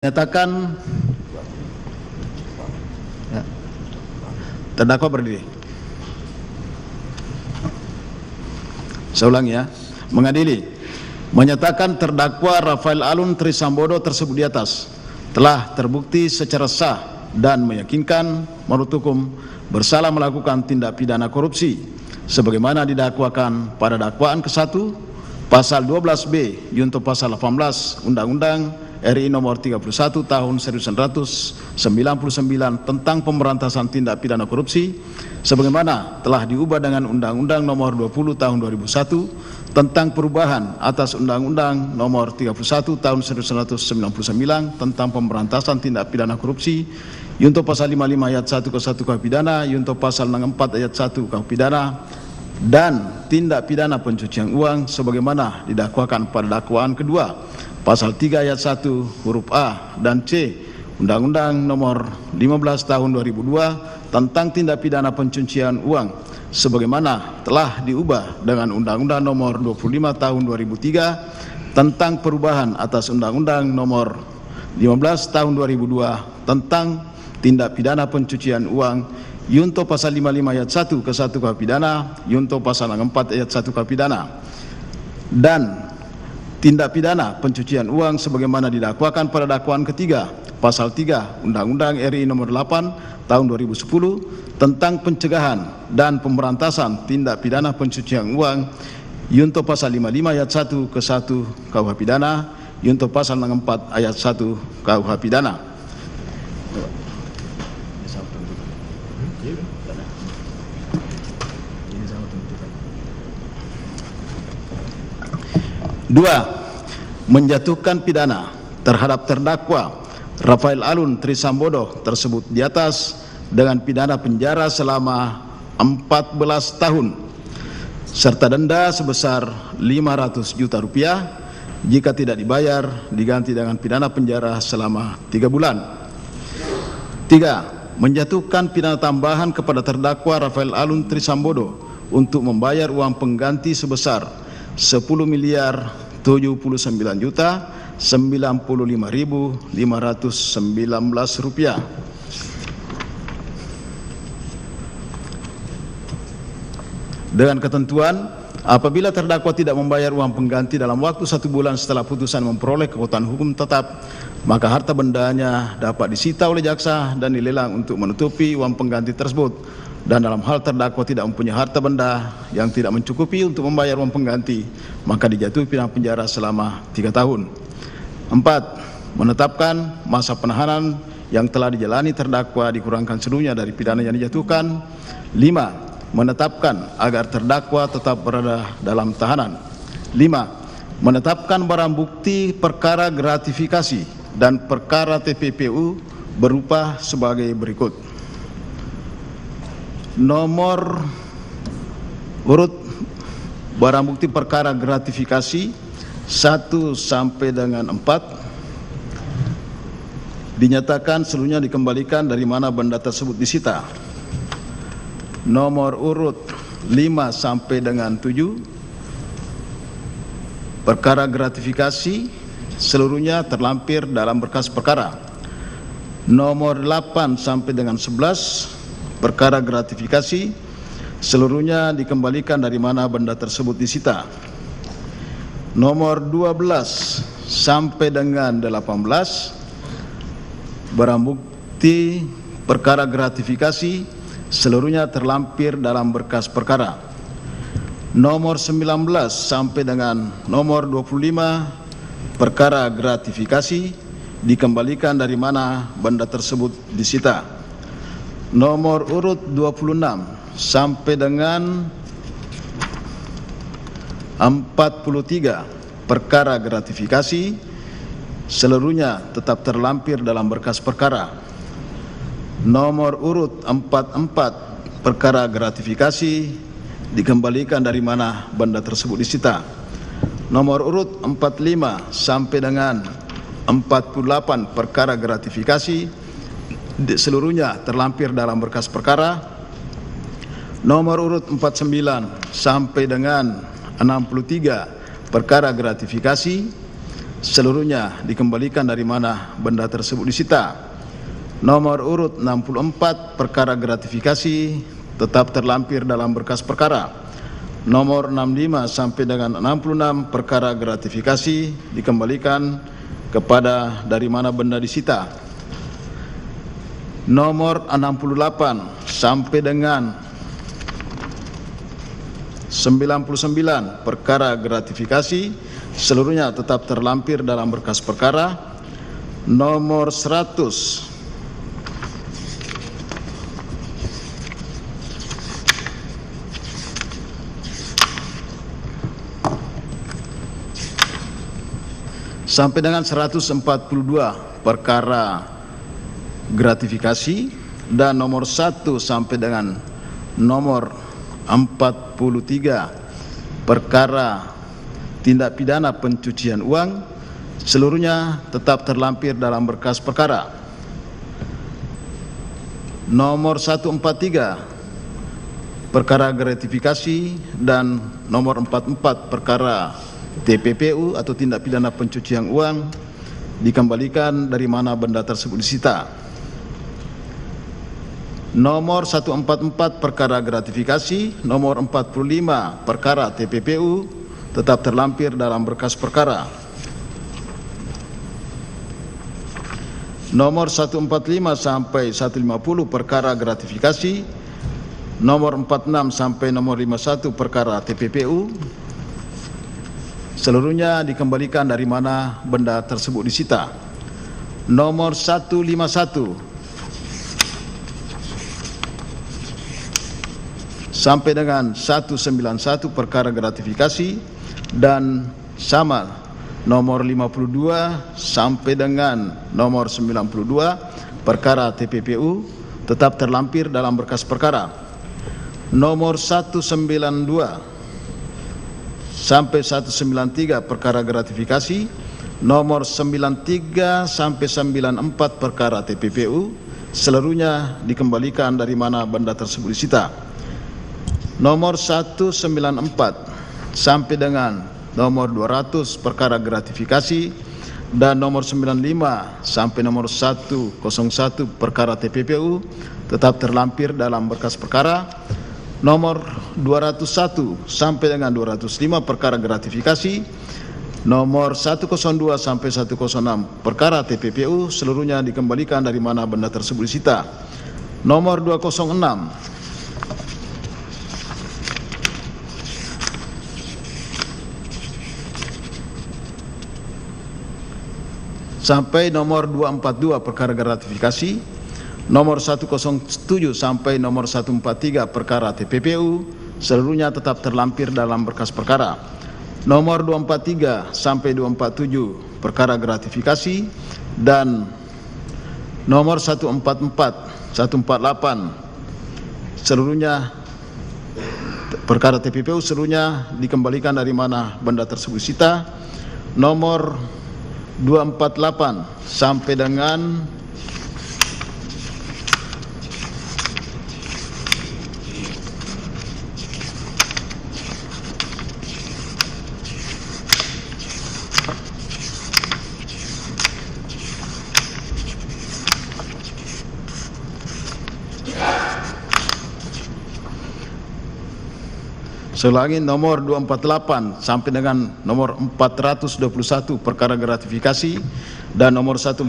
Menyatakan terdakwa berdiri. Saya ulangi ya. Mengadili, menyatakan terdakwa Rafael Alun Trisambodo tersebut di atas telah terbukti secara sah dan meyakinkan menurut hukum bersalah melakukan tindak pidana korupsi sebagaimana didakwakan pada dakwaan ke-1 pasal 12B junto pasal 18 Undang-Undang RI nomor 31 tahun 1999 tentang pemberantasan tindak pidana korupsi sebagaimana telah diubah dengan Undang-Undang nomor 20 tahun 2001 tentang perubahan atas Undang-Undang nomor 31 tahun 1999 tentang pemberantasan tindak pidana korupsi junto pasal 55 ayat 1 ke 1 KUH pidana junto pasal 64 ayat 1 KUH pidana dan tindak pidana pencucian uang sebagaimana didakwakan pada dakwaan kedua pasal 3 ayat 1 huruf A dan C Undang-Undang nomor 15 tahun 2002 tentang tindak pidana pencucian uang sebagaimana telah diubah dengan Undang-Undang nomor 25 tahun 2003 tentang perubahan atas Undang-Undang nomor 15 tahun 2002 tentang tindak pidana pencucian uang yunto pasal 55 ayat 1 ke 1 KUH pidana yunto pasal 64 ayat 1 KUH pidana dan tindak pidana pencucian uang sebagaimana didakwakan pada dakwaan ketiga pasal 3 Undang-Undang RI nomor 8 tahun 2010 tentang pencegahan dan pemberantasan tindak pidana pencucian uang yunto pasal 55 ayat 1 ke 1 KUH pidana yunto pasal 64 ayat 1 KUH pidana. Dua, menjatuhkan pidana terhadap terdakwa Rafael Alun Trisambodo tersebut di atas dengan pidana penjara selama 14 tahun serta denda sebesar 500 juta rupiah jika tidak dibayar diganti dengan pidana penjara selama 3 bulan. Tiga, menjatuhkan pidana tambahan kepada terdakwa Rafael Alun Trisambodo untuk membayar uang pengganti sebesar 10.095.519 rupiah. Dengan ketentuan, apabila terdakwa tidak membayar uang pengganti dalam waktu 1 bulan setelah putusan memperoleh kekuatan hukum tetap, maka harta bendanya dapat disita oleh jaksa dan dilelang untuk menutupi uang pengganti tersebut. Dan dalam hal terdakwa tidak mempunyai harta benda yang tidak mencukupi untuk membayar uang pengganti, maka dijatuhi pidana penjara selama 3 tahun. 4. Menetapkan masa penahanan yang telah dijalani terdakwa dikurangkan seluruhnya dari pidana yang dijatuhkan. 5. Menetapkan agar terdakwa tetap berada dalam tahanan. 5. Menetapkan barang bukti perkara gratifikasi dan perkara TPPU berupa sebagai berikut. Nomor urut barang bukti perkara gratifikasi 1 sampai dengan 4 dinyatakan seluruhnya dikembalikan dari mana benda tersebut disita. Nomor urut 5 sampai dengan 7 perkara gratifikasi seluruhnya terlampir dalam berkas perkara. Nomor 8 sampai dengan 11 perkara gratifikasi seluruhnya dikembalikan dari mana benda tersebut disita. Nomor 12 sampai dengan 18 barang bukti perkara gratifikasi seluruhnya terlampir dalam berkas perkara. Nomor 19 sampai dengan nomor 25 perkara gratifikasi dikembalikan dari mana benda tersebut disita. Nomor urut 26 sampai dengan 43 perkara gratifikasi seluruhnya tetap terlampir dalam berkas perkara. Nomor urut 44 perkara gratifikasi dikembalikan dari mana benda tersebut disita. Nomor urut 45 sampai dengan 48 perkara gratifikasi seluruhnya terlampir dalam berkas perkara. Nomor urut 49 sampai dengan 63 perkara gratifikasi seluruhnya dikembalikan dari mana benda tersebut disita. Nomor urut 64 perkara gratifikasi tetap terlampir dalam berkas perkara. Nomor 65 sampai dengan 66 perkara gratifikasi dikembalikan kepada dari mana benda disita. Nomor 68 sampai dengan 99 perkara gratifikasi seluruhnya tetap terlampir dalam berkas perkara. Nomor 100 sampai dengan 142 perkara gratifikasi, dan nomor 1 sampai dengan nomor 43 perkara tindak pidana pencucian uang seluruhnya tetap terlampir dalam berkas perkara. Nomor 143 perkara gratifikasi dan nomor 44 perkara TPPU atau tindak pidana pencucian uang dikembalikan dari mana benda tersebut disita. Nomor 144 perkara gratifikasi, nomor 45 perkara TPPU tetap terlampir dalam berkas perkara. Nomor 145 sampai 150 perkara gratifikasi, nomor 46 sampai nomor 51 perkara TPPU seluruhnya dikembalikan dari mana benda tersebut disita. Nomor 151 sampai dengan 191 perkara gratifikasi dan sama nomor 52 sampai dengan nomor 92 perkara TPPU tetap terlampir dalam berkas perkara. Nomor 192 sampai 193 perkara gratifikasi, nomor 93 sampai 94 perkara TPPU seluruhnya dikembalikan dari mana benda tersebut disita. Nomor 194 sampai dengan nomor 200 perkara gratifikasi dan nomor 95 sampai nomor 101 perkara TPPU tetap terlampir dalam berkas perkara. Nomor 201 sampai dengan 205 perkara gratifikasi, nomor 102 sampai 106 perkara TPPU seluruhnya dikembalikan dari mana benda tersebut disita. Nomor 206 sampai nomor 242 perkara gratifikasi, nomor 107 sampai nomor 143 perkara TPPU seluruhnya tetap terlampir dalam berkas perkara. Nomor 243 sampai 247 perkara gratifikasi dan nomor 144, 148 seluruhnya perkara TPPU seluruhnya dikembalikan dari mana benda tersebut disita. Nomor 248 sampai dengan selagi nomor 248 sampai dengan nomor 421 perkara gratifikasi dan nomor 149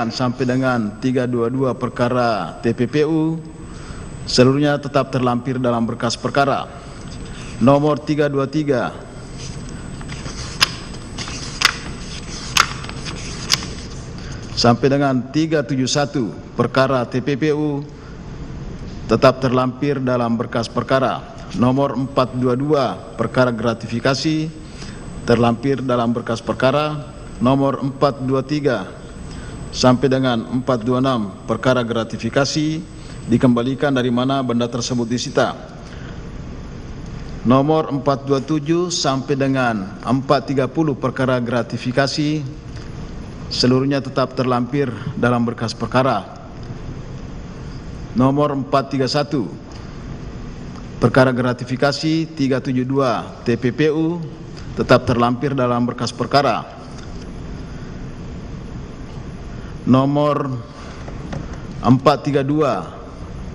sampai dengan 322 perkara TPPU seluruhnya tetap terlampir dalam berkas perkara. Nomor 323 sampai dengan 371 perkara TPPU tetap terlampir dalam berkas perkara. Nomor 422 perkara gratifikasi terlampir dalam berkas perkara. Nomor 423 sampai dengan 426 perkara gratifikasi dikembalikan dari mana benda tersebut disita. Nomor 427 sampai dengan 430 perkara gratifikasi seluruhnya tetap terlampir dalam berkas perkara. Nomor 431 perkara gratifikasi 372 TPPU tetap terlampir dalam berkas perkara. nomor 432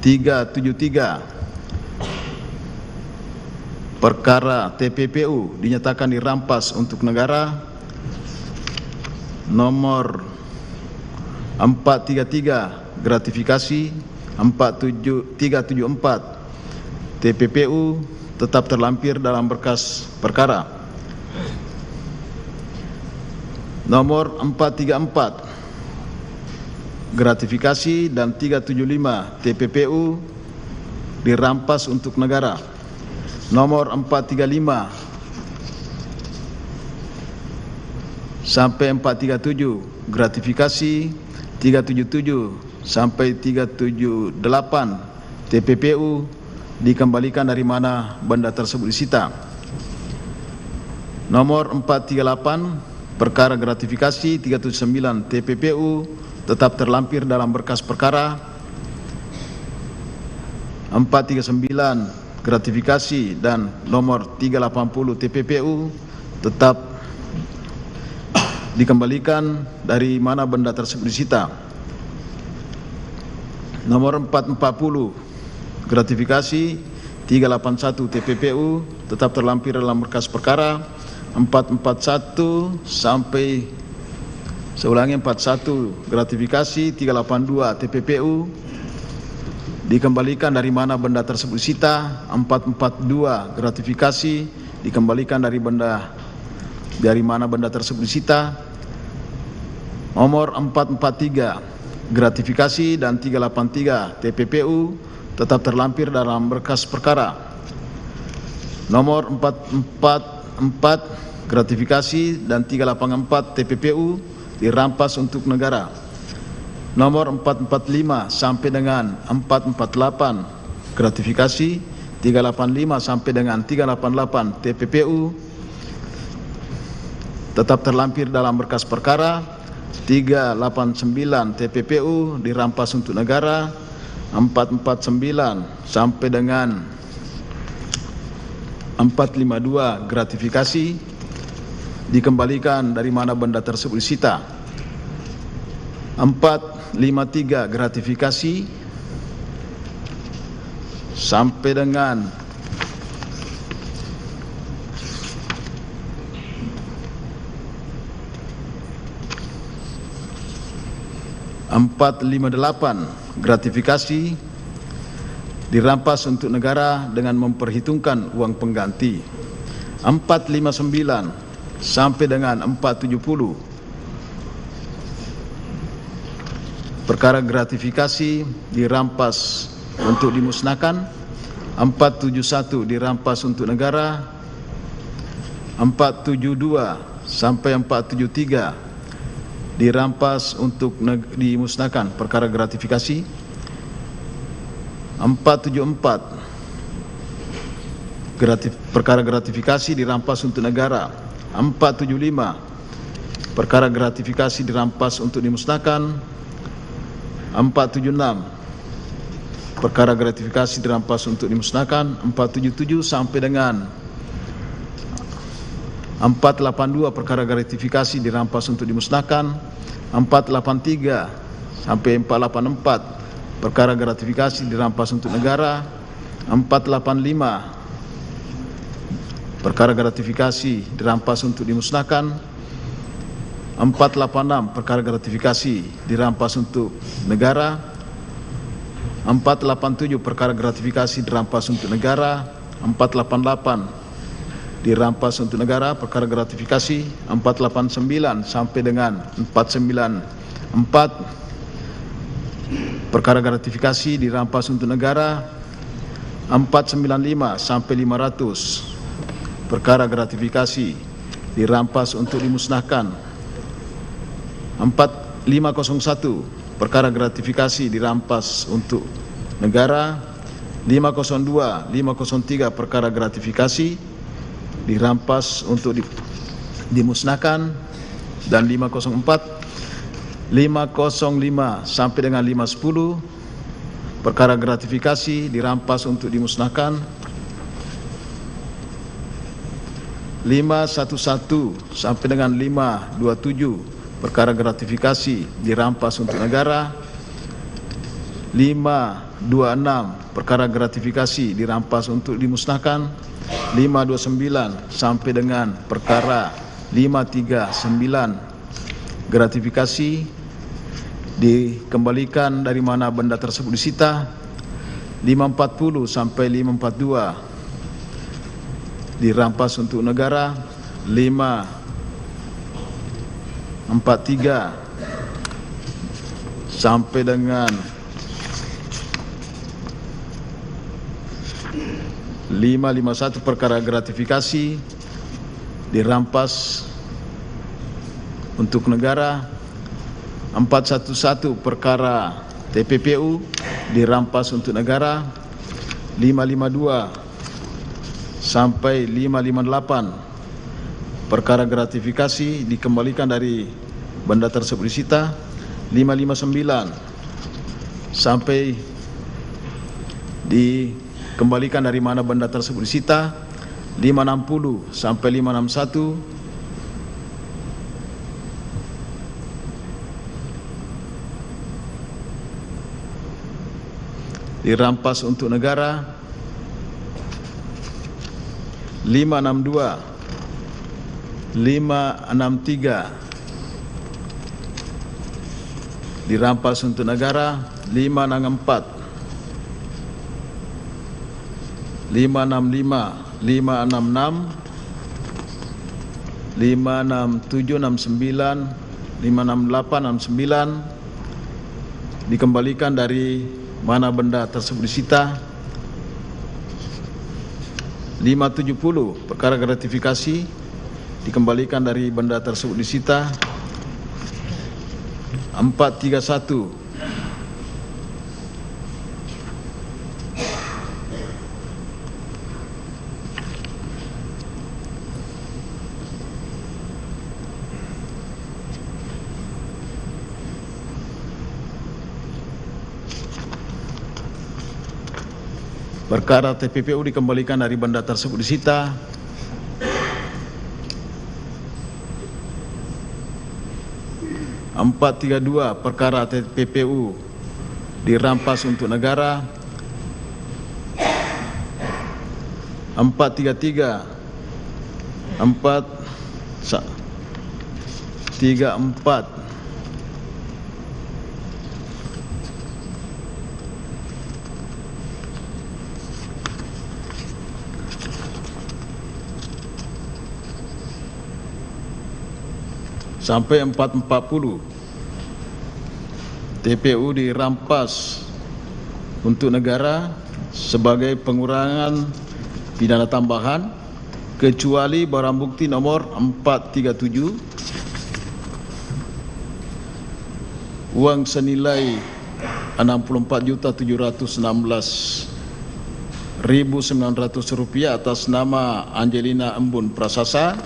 373 perkara TPPU dinyatakan dirampas untuk negara. Nomor 433 gratifikasi 374 TPPU tetap terlampir dalam berkas perkara. Nomor 434 gratifikasi dan 375 TPPU dirampas untuk negara. Nomor 435 sampai 437 gratifikasi, 377 sampai 378 TPPU dikembalikan dari mana benda tersebut disita. Nomor 438 perkara gratifikasi 379 TPPU tetap terlampir dalam berkas perkara. 439 gratifikasi dan nomor 380 TPPU tetap dikembalikan dari mana benda tersebut disita. Nomor 440 gratifikasi 381 TPPU tetap terlampir dalam berkas perkara. 441 sampai 41 gratifikasi 382 TPPU dikembalikan dari mana benda tersebut disita. 442 gratifikasi dikembalikan dari mana benda tersebut disita. Nomor 443 gratifikasi dan 383 TPPU tetap terlampir dalam berkas perkara. Nomor 444 gratifikasi dan 384 TPPU dirampas untuk negara. Nomor 445 sampai dengan 448 gratifikasi, 385 sampai dengan 388 TPPU tetap terlampir dalam berkas perkara. 389 TPPU dirampas untuk negara. 449 sampai dengan 452 gratifikasi dikembalikan dari mana benda tersebut disita. 453 gratifikasi sampai dengan 458 gratifikasi dirampas untuk negara dengan memperhitungkan uang pengganti. 459 sampai dengan 470 perkara gratifikasi dirampas untuk dimusnahkan. 471 dirampas untuk negara. 472 sampai 473 dirampas untuk dimusnahkan perkara gratifikasi. 474 perkara gratifikasi dirampas untuk negara. 475 perkara gratifikasi dirampas untuk dimusnahkan. 476 perkara gratifikasi dirampas untuk dimusnahkan. 477 sampai dengan 482 perkara gratifikasi dirampas untuk dimusnahkan. 483 sampai 484 perkara gratifikasi dirampas untuk negara. 485 perkara gratifikasi dirampas untuk dimusnahkan. 486 perkara gratifikasi dirampas untuk negara. 487 perkara gratifikasi dirampas untuk negara. 488 dirampas untuk negara perkara gratifikasi. 489 sampai dengan 494 perkara gratifikasi dirampas untuk negara. 495 sampai 500 perkara gratifikasi dirampas untuk dimusnahkan. 4501 perkara gratifikasi dirampas untuk negara. 502, 503 perkara gratifikasi dirampas untuk dimusnahkan. Dan 504, 505 sampai dengan 510 perkara gratifikasi dirampas untuk dimusnahkan. 511 sampai dengan 527 perkara gratifikasi dirampas untuk negara. 526 perkara gratifikasi dirampas untuk dimusnahkan. 529 sampai dengan perkara 539 gratifikasi dikembalikan dari mana benda tersebut disita. 540 sampai 542 dirampas untuk negara. 543 sampai dengan 551 perkara gratifikasi dirampas untuk negara. 411 perkara TPPU dirampas untuk negara. 552 sampai 558 perkara gratifikasi dikembalikan dari benda tersebut disita. 559 sampai dikembalikan dari mana benda tersebut disita. 560 sampai 561 dirampas untuk negara. 562 563 dirampas untuk negara. 564 565 566 567 69 568 69 dikembalikan dari mana benda tersebut disita. 570 perkara gratifikasi dikembalikan dari benda tersebut disita. 431 perkara TPPU dikembalikan dari benda tersebut disita. 432 perkara TPPU dirampas untuk negara. 433 434 sampai 440 TPU dirampas untuk negara sebagai pengurangan pidana tambahan kecuali barang bukti nomor 437 uang senilai 64.716.900 rupiah atas nama Angelina Embun Prasasa,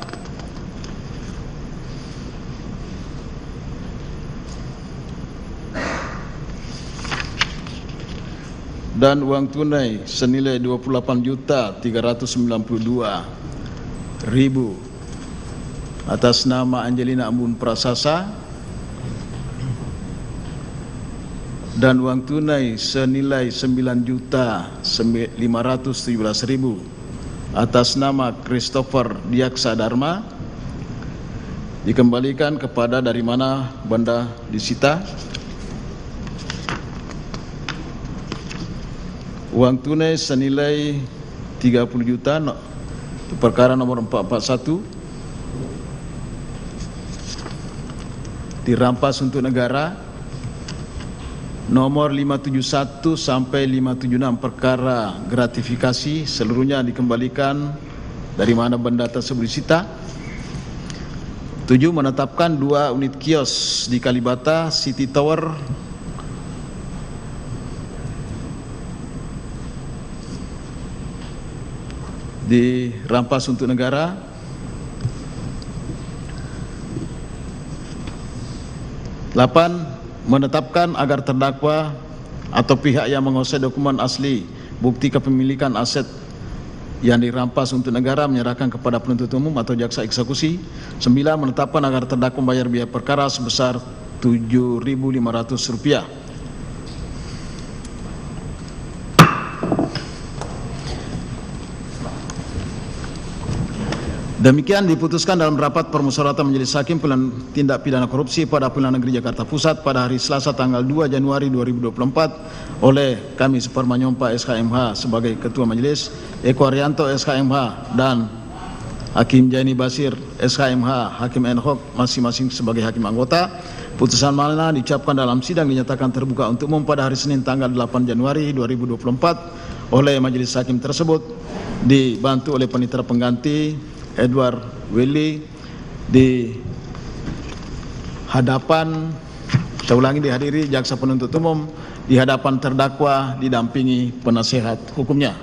dan uang tunai senilai 28.392.000 atas nama Angelina Embun Prasasa, dan uang tunai senilai 9.517.000 atas nama Christopher Diaksa Dharma dikembalikan kepada dari mana benda disita. Uang tunai senilai 30 juta perkara nomor 441 dirampas untuk negara. Nomor 571 sampai 576 perkara gratifikasi seluruhnya dikembalikan dari mana benda tersebut disita. 7. Menetapkan 2 unit kios di Kalibata City Tower dirampas untuk negara. 8. Menetapkan agar terdakwa atau pihak yang menguasai dokumen asli bukti kepemilikan aset yang dirampas untuk negara menyerahkan kepada penuntut umum atau jaksa eksekusi. 9. Menetapkan agar terdakwa membayar biaya perkara sebesar Rp7.500. Demikian diputuskan dalam rapat permusyawaratan Majelis Hakim Pengadilan Tindak Pidana Korupsi pada Pengadilan Negeri Jakarta Pusat pada hari Selasa tanggal 2 Januari 2024 oleh kami Suparmanyompa SHMH sebagai Ketua Majelis, Eko Arianto SHMH dan Hakim Jaini Basir SHMH Hakim ad hoc masing-masing sebagai hakim anggota. Putusan mana diucapkan dalam sidang dinyatakan terbuka untuk umum pada hari Senin tanggal 8 Januari 2024 oleh Majelis Hakim tersebut dibantu oleh panitera pengganti Edward Willy di hadapan, saya ulangi, dihadiri jaksa penuntut umum, di hadapan terdakwa didampingi penasihat hukumnya.